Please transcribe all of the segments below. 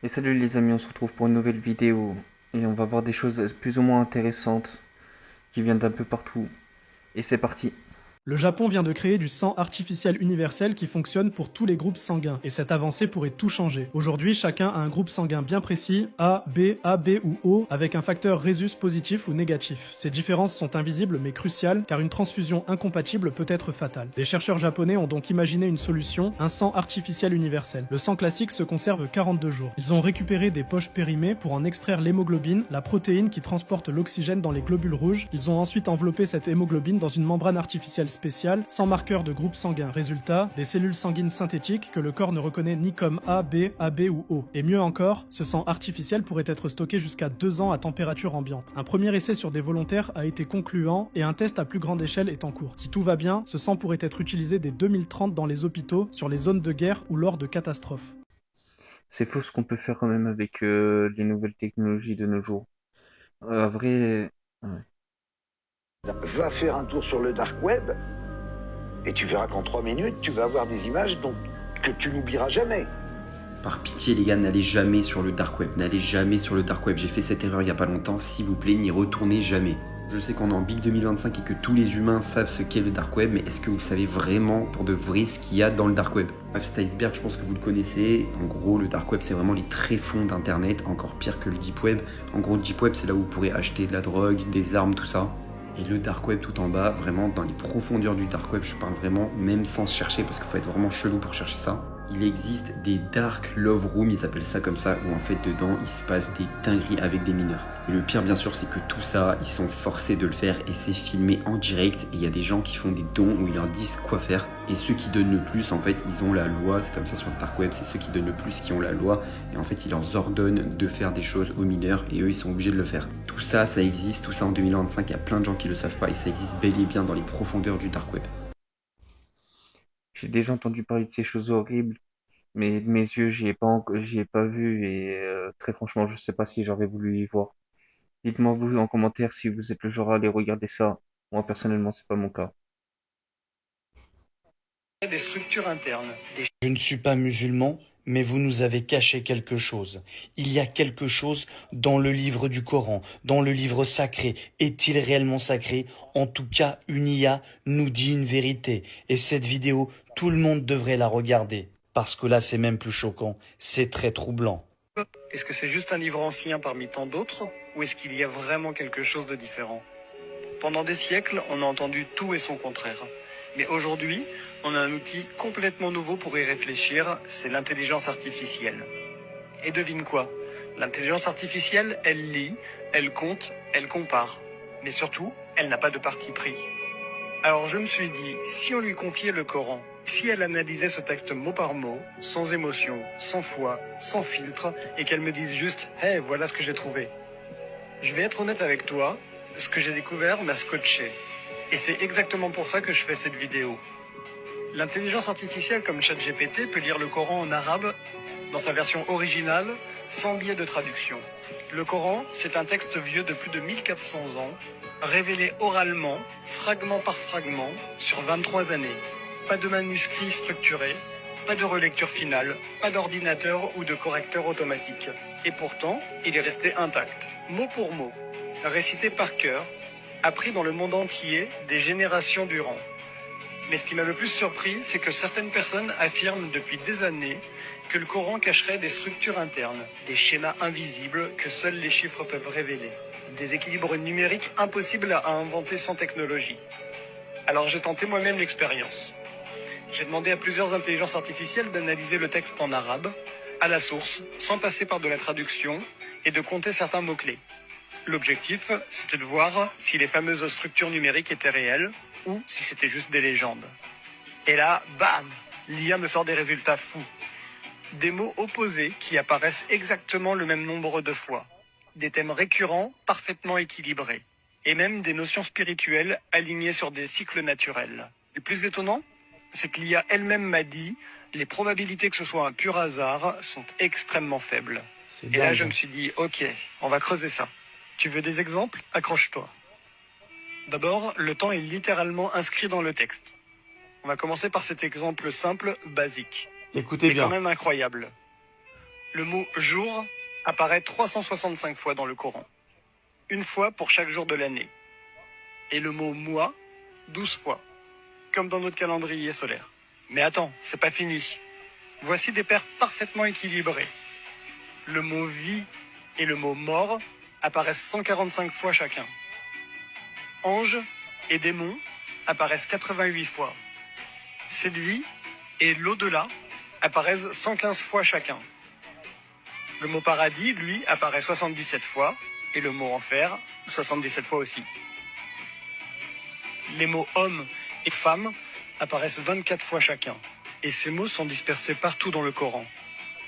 Et salut les amis, on se retrouve pour une nouvelle vidéo et on va voir des choses plus ou moins intéressantes qui viennent d'un peu partout. Et c'est parti. Le Japon vient de créer du sang artificiel universel qui fonctionne pour tous les groupes sanguins, et cette avancée pourrait tout changer. Aujourd'hui, chacun a un groupe sanguin bien précis, A, B, AB ou O, avec un facteur Rhésus positif ou négatif. Ces différences sont invisibles mais cruciales, car une transfusion incompatible peut être fatale. Les chercheurs japonais ont donc imaginé une solution, un sang artificiel universel. Le sang classique se conserve 42 jours. Ils ont récupéré des poches périmées pour en extraire l'hémoglobine, la protéine qui transporte l'oxygène dans les globules rouges. Ils ont ensuite enveloppé cette hémoglobine dans une membrane artificielle spéciale, sans marqueur de groupe sanguin. Résultat, des cellules sanguines synthétiques que le corps ne reconnaît ni comme A, B, AB ou O. Et mieux encore, ce sang artificiel pourrait être stocké jusqu'à 2 ans à température ambiante. Un premier essai sur des volontaires a été concluant et un test à plus grande échelle est en cours. Si tout va bien, ce sang pourrait être utilisé dès 2030 dans les hôpitaux, sur les zones de guerre ou lors de catastrophes. C'est fou ce qu'on peut faire quand même avec les nouvelles technologies de nos jours. À vrai, ouais. Va faire un tour sur le dark web et tu verras qu'en 3 minutes, tu vas avoir des images que tu n'oublieras jamais. Par pitié les gars, n'allez jamais sur le dark web, n'allez jamais sur le dark web, j'ai fait cette erreur il y a pas longtemps, s'il vous plaît, n'y retournez jamais. Je sais qu'on est en Big 2025 et que tous les humains savent ce qu'est le dark web, mais est-ce que vous savez vraiment pour de vrai ce qu'il y a dans le dark web? Bref, cet iceberg, je pense que vous le connaissez. En gros, le dark web, c'est vraiment les tréfonds d'internet, encore pire que le deep web. En gros, le deep web, c'est là où vous pourrez acheter de la drogue, des armes, tout ça. Et le dark web tout en bas, vraiment dans les profondeurs du dark web, je parle vraiment même sans chercher parce qu'il faut être vraiment chelou pour chercher ça. Il existe des dark love rooms, ils appellent ça comme ça, où en fait dedans il se passe des dingueries avec des mineurs. Et le pire bien sûr c'est que tout ça, ils sont forcés de le faire et c'est filmé en direct et il y a des gens qui font des dons où ils leur disent quoi faire. Et ceux qui donnent le plus, en fait ils ont la loi, c'est comme ça sur le dark web, c'est ceux qui donnent le plus qui ont la loi. Et en fait ils leur ordonnent de faire des choses aux mineurs et eux ils sont obligés de le faire. Tout ça, ça existe, tout ça en 2025, il y a plein de gens qui le savent pas et ça existe bel et bien dans les profondeurs du dark web. J'ai déjà entendu parler de ces choses horribles, mais de mes yeux, j'y ai pas vu et très franchement, je sais pas si j'aurais voulu y voir. Dites-moi vous en commentaire si vous êtes le genre à aller regarder ça. Moi personnellement, c'est pas mon cas. Des structures internes. Je ne suis pas musulman, mais vous nous avez caché quelque chose. Il y a quelque chose dans le livre du Coran, dans le livre sacré. Est-il réellement sacré? En tout cas, une IA nous dit une vérité. Et cette vidéo, tout le monde devrait la regarder. Parce que là, c'est même plus choquant. C'est très troublant. Est-ce que c'est juste un livre ancien parmi tant d'autres? Ou est-ce qu'il y a vraiment quelque chose de différent? Pendant des siècles, on a entendu tout et son contraire. Mais aujourd'hui, on a un outil complètement nouveau pour y réfléchir, c'est l'intelligence artificielle. Et devine quoi? L'intelligence artificielle, elle lit, elle compte, elle compare. Mais surtout, elle n'a pas de parti pris. Alors je me suis dit, si on lui confiait le Coran, si elle analysait ce texte mot par mot, sans émotion, sans foi, sans filtre, et qu'elle me dise juste, hey, voilà ce que j'ai trouvé. Je vais être honnête avec toi, ce que j'ai découvert m'a scotché. Et c'est exactement pour ça que je fais cette vidéo. L'intelligence artificielle comme ChatGPT peut lire le Coran en arabe dans sa version originale, sans biais de traduction. Le Coran, c'est un texte vieux de plus de 1400 ans, révélé oralement, fragment par fragment, sur 23 années. Pas de manuscrit structuré, pas de relecture finale, pas d'ordinateur ou de correcteur automatique. Et pourtant, il est resté intact, mot pour mot, récité par cœur, appris dans le monde entier des générations durant. Mais ce qui m'a le plus surpris, c'est que certaines personnes affirment depuis des années que le Coran cacherait des structures internes, des schémas invisibles que seuls les chiffres peuvent révéler, des équilibres numériques impossibles à inventer sans technologie. Alors j'ai tenté moi-même l'expérience. J'ai demandé à plusieurs intelligences artificielles d'analyser le texte en arabe, à la source, sans passer par de la traduction, et de compter certains mots-clés. L'objectif, c'était de voir si les fameuses structures numériques étaient réelles ou si c'était juste des légendes. Et là, bam, l'IA me sort des résultats fous. Des mots opposés qui apparaissent exactement le même nombre de fois. Des thèmes récurrents, parfaitement équilibrés. Et même des notions spirituelles alignées sur des cycles naturels. Le plus étonnant, c'est que l'IA elle-même m'a dit les probabilités que ce soit un pur hasard sont extrêmement faibles. Et là, je me suis dit, ok, on va creuser ça. Tu veux des exemples? Accroche-toi. D'abord, le temps est littéralement inscrit dans le texte. On va commencer par cet exemple simple, basique. Écoutez Mais quand bien. même incroyable. Le mot jour apparaît 365 fois dans le Coran, une fois pour chaque jour de l'année. Et le mot mois, 12 fois, comme dans notre calendrier solaire. Mais attends, c'est pas fini. Voici des paires parfaitement équilibrées. Le mot vie et le mot mort apparaissent 145 fois chacun. Ange et démon apparaissent 88 fois. Cette vie et l'au-delà apparaissent 115 fois chacun. Le mot paradis, lui, apparaît 77 fois, et le mot enfer, 77 fois aussi. Les mots homme et femme apparaissent 24 fois chacun, et ces mots sont dispersés partout dans le Coran.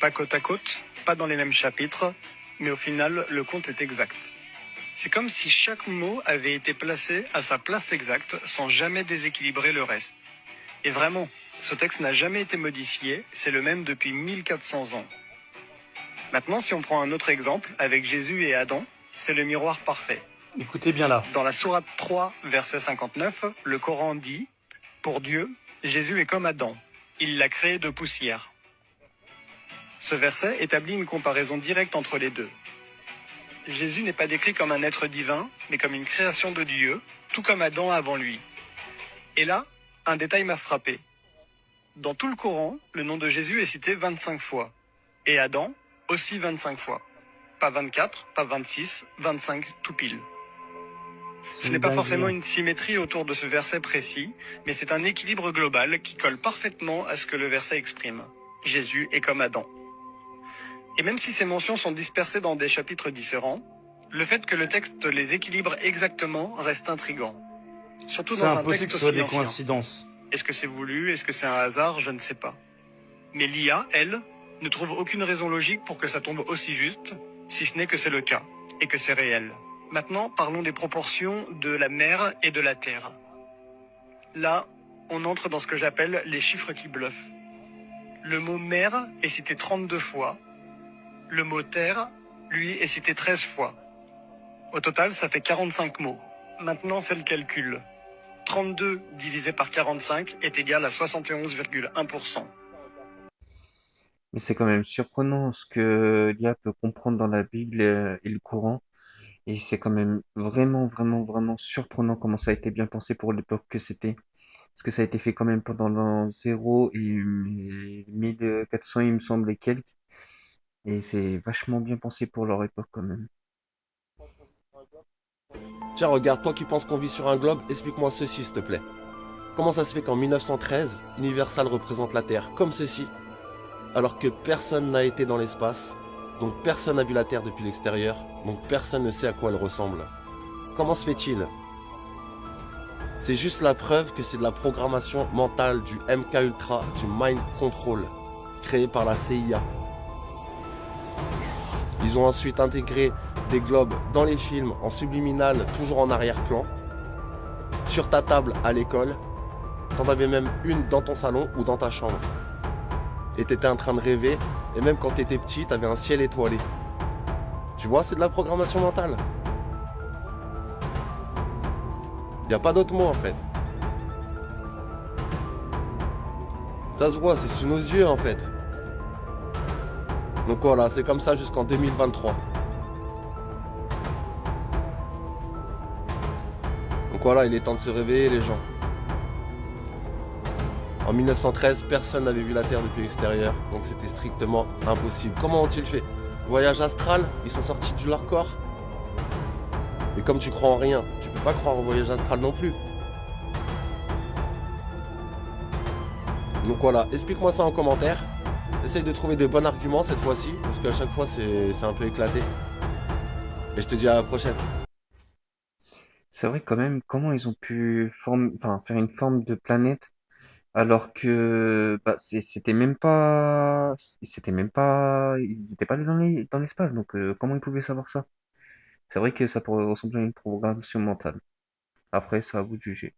Pas côte à côte, pas dans les mêmes chapitres, mais au final, le compte est exact. C'est comme si chaque mot avait été placé à sa place exacte, sans jamais déséquilibrer le reste. Et vraiment, ce texte n'a jamais été modifié, c'est le même depuis 1400 ans. Maintenant, si on prend un autre exemple, avec Jésus et Adam, c'est le miroir parfait. Écoutez bien là. Dans la sourate 3, verset 59, le Coran dit « Pour Dieu, Jésus est comme Adam. Il l'a créé de poussière. » Ce verset établit une comparaison directe entre les deux. Jésus n'est pas décrit comme un être divin, mais comme une création de Dieu, tout comme Adam avant lui. Et là, un détail m'a frappé. Dans tout le Coran, le nom de Jésus est cité 25 fois. Et Adam, aussi 25 fois. Pas 24, pas 26, 25 tout pile. Ce n'est pas forcément une symétrie autour de ce verset précis, mais c'est un équilibre global qui colle parfaitement à ce que le verset exprime. Jésus est comme Adam. Et même si ces mentions sont dispersées dans des chapitres différents, le fait que le texte les équilibre exactement reste intriguant. Surtout C'est dans un impossible texte que ce soit aussi des ancien. coïncidences. Est-ce que c'est voulu? Est-ce que c'est un hasard? Je ne sais pas. Mais l'IA, elle, ne trouve aucune raison logique pour que ça tombe aussi juste, si ce n'est que c'est le cas, et que c'est réel. Maintenant, parlons des proportions de la mer et de la terre. Là, on entre dans ce que j'appelle les chiffres qui bluffent. Le mot mer est cité 32 fois. Le mot terre, lui, est cité 13 fois. Au total, ça fait 45 mots. Maintenant, fais le calcul. 32 divisé par 45 est égal à 71,1%. Mais c'est quand même surprenant ce que l'IA peut comprendre dans la Bible et le Coran. Et c'est quand même vraiment, vraiment, vraiment surprenant comment ça a été bien pensé pour l'époque que c'était. Parce que ça a été fait quand même pendant l'an 0 et 1400, il me semble, et quelques. Et c'est vachement bien pensé pour leur époque quand même. Tiens, regarde, toi qui penses qu'on vit sur un globe, explique-moi ceci, s'il te plaît. Comment ça se fait qu'en 1913, Universal représente la Terre comme ceci, alors que personne n'a été dans l'espace, donc personne n'a vu la Terre depuis l'extérieur, donc personne ne sait à quoi elle ressemble. Comment se fait-il? C'est juste la preuve que c'est de la programmation mentale, du MK Ultra, du Mind Control, créé par la CIA. Ils ont ensuite intégré des globes dans les films en subliminal, toujours en arrière-plan. Sur ta table à l'école, t'en avais même une dans ton salon ou dans ta chambre. Et t'étais en train de rêver, et même quand t'étais petit, t'avais un ciel étoilé. Tu vois, c'est de la programmation mentale. Y a pas d'autre mot en fait. Ça se voit, c'est sous nos yeux en fait. Donc voilà, c'est comme ça jusqu'en 2023. Donc voilà, il est temps de se réveiller les gens. En 1913, personne n'avait vu la Terre depuis l'extérieur, donc c'était strictement impossible. Comment ont-ils fait? Voyage astral? Ils sont sortis de leur corps? Et comme tu crois en rien, tu peux pas croire au voyage astral non plus. Donc voilà, explique-moi ça en commentaire. Essaye de trouver des bons arguments cette fois-ci, parce qu'à chaque fois c'est un peu éclaté. Et je te dis à la prochaine. C'est vrai quand même comment ils ont pu faire une forme de planète alors que bah, ils étaient pas allés dans l'espace. Donc comment ils pouvaient savoir ça? C'est vrai que ça pourrait ressembler à une programmation mentale. Après, c'est à vous de juger.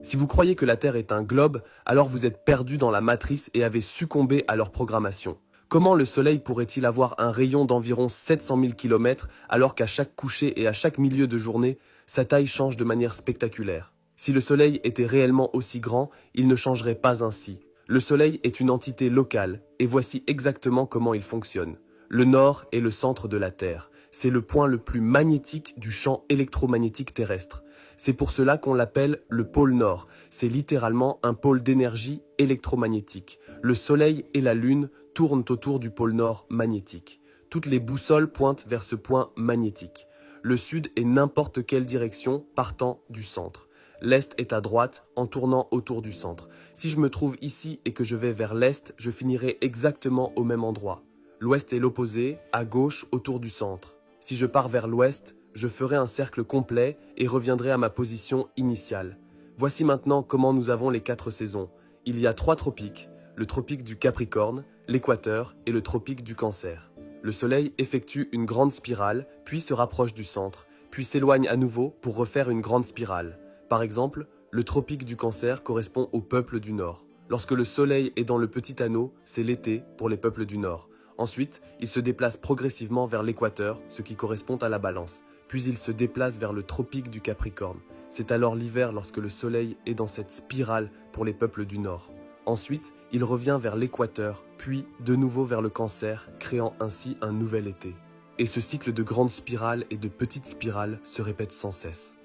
Si vous croyez que la Terre est un globe, alors vous êtes perdu dans la matrice et avez succombé à leur programmation. Comment le Soleil pourrait-il avoir un rayon d'environ 700 000 km alors qu'à chaque coucher et à chaque milieu de journée, sa taille change de manière spectaculaire? Si le Soleil était réellement aussi grand, il ne changerait pas ainsi. Le Soleil est une entité locale, et voici exactement comment il fonctionne. Le Nord est le centre de la Terre. C'est le point le plus magnétique du champ électromagnétique terrestre. C'est pour cela qu'on l'appelle le pôle Nord. C'est littéralement un pôle d'énergie électromagnétique. Le Soleil et la Lune tournent autour du pôle Nord magnétique. Toutes les boussoles pointent vers ce point magnétique. Le Sud est n'importe quelle direction partant du centre. L'Est est à droite en tournant autour du centre. Si je me trouve ici et que je vais vers l'Est, je finirai exactement au même endroit. L'Ouest est l'opposé, à gauche autour du centre. Si je pars vers l'Ouest, je ferai un cercle complet et reviendrai à ma position initiale. Voici maintenant comment nous avons les 4 saisons. Il y a 3 tropiques, le tropique du Capricorne, l'équateur et le tropique du Cancer. Le Soleil effectue une grande spirale, puis se rapproche du centre, puis s'éloigne à nouveau pour refaire une grande spirale. Par exemple, le tropique du Cancer correspond au peuple du Nord. Lorsque le Soleil est dans le petit anneau, c'est l'été pour les peuples du Nord. Ensuite, il se déplace progressivement vers l'équateur, ce qui correspond à la Balance. Puis il se déplace vers le tropique du Capricorne. C'est alors l'hiver lorsque le Soleil est dans cette spirale pour les peuples du Nord. Ensuite, il revient vers l'équateur, puis de nouveau vers le Cancer, créant ainsi un nouvel été. Et ce cycle de grandes spirales et de petites spirales se répète sans cesse.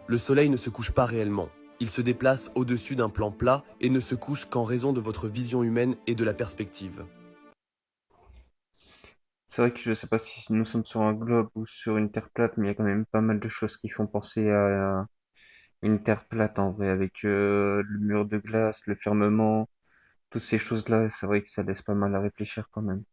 Le Soleil ne se couche pas réellement. Il se déplace au-dessus d'un plan plat et ne se couche qu'en raison de votre vision humaine et de la perspective. C'est vrai que je sais pas si nous sommes sur un globe ou sur une terre plate, mais il y a quand même pas mal de choses qui font penser à une terre plate en vrai, avec le mur de glace, le firmament, toutes ces choses-là. C'est vrai que ça laisse pas mal à réfléchir quand même.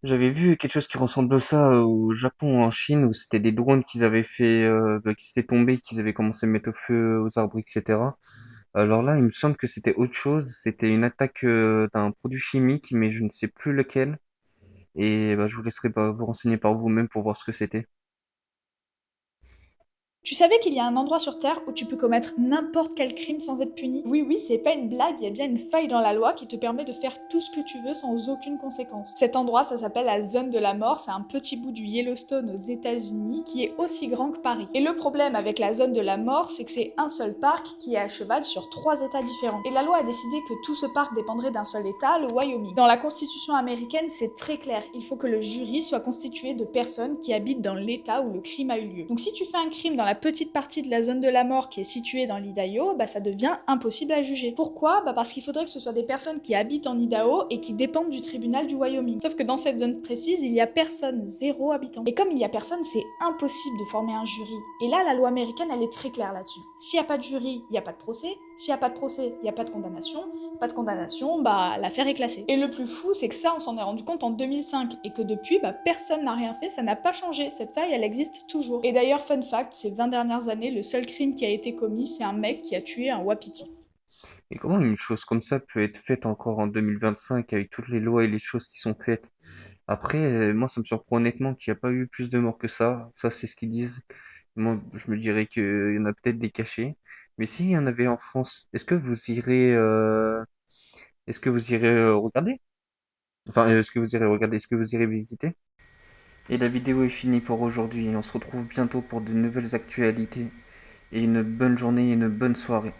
J'avais vu quelque chose qui ressemble à ça au Japon ou en Chine où c'était des drones qu'ils avaient fait, qui s'étaient tombés, qu'ils avaient commencé à mettre au feu aux arbres, etc. Alors là, il me semble que c'était autre chose. C'était une attaque d'un produit chimique, mais je ne sais plus lequel. Et bah, je vous laisserai vous renseigner par vous-même pour voir ce que c'était. Tu savais qu'il y a un endroit sur Terre où tu peux commettre n'importe quel crime sans être puni? Oui, oui, c'est pas une blague, il y a bien une faille dans la loi qui te permet de faire tout ce que tu veux sans aucune conséquence. Cet endroit, ça s'appelle la zone de la mort, c'est un petit bout du Yellowstone aux États-Unis qui est aussi grand que Paris. Et le problème avec la zone de la mort, c'est que c'est un seul parc qui est à cheval sur 3 États différents. Et la loi a décidé que tout ce parc dépendrait d'un seul État, le Wyoming. Dans la Constitution américaine, c'est très clair, il faut que le jury soit constitué de personnes qui habitent dans l'État où le crime a eu lieu. Donc si tu fais un crime dans la petite partie de la zone de la mort qui est située dans l'Idaho, bah ça devient impossible à juger. Pourquoi? Bah parce qu'il faudrait que ce soit des personnes qui habitent en Idaho et qui dépendent du tribunal du Wyoming. Sauf que dans cette zone précise, il y a personne, 0 habitant. Et comme il y a personne, c'est impossible de former un jury. Et là, la loi américaine, elle est très claire là-dessus. S'il n'y a pas de jury, il n'y a pas de procès. S'il n'y a pas de procès, il n'y a pas de condamnation. Pas de condamnation, bah l'affaire est classée. Et le plus fou, c'est que ça, on s'en est rendu compte en 2005 et que depuis, bah personne n'a rien fait, ça n'a pas changé. Cette faille, elle existe toujours. Et d'ailleurs, fun fact, ces 20 dernières années, le seul crime qui a été commis, c'est un mec qui a tué un wapiti. Et comment une chose comme ça peut être faite encore en 2025 avec toutes les lois et les choses qui sont faites? Après, moi, ça me surprend honnêtement qu'il n'y a pas eu plus de morts que ça. Ça, c'est ce qu'ils disent. Moi, je me dirais qu'il y en a peut-être des cachés. Mais s'il y en avait en France, est-ce que vous irez regarder? Enfin, est-ce que vous irez regarder? Est-ce que vous irez visiter? Et la vidéo est finie pour aujourd'hui. On se retrouve bientôt pour de nouvelles actualités. Et une bonne journée et une bonne soirée.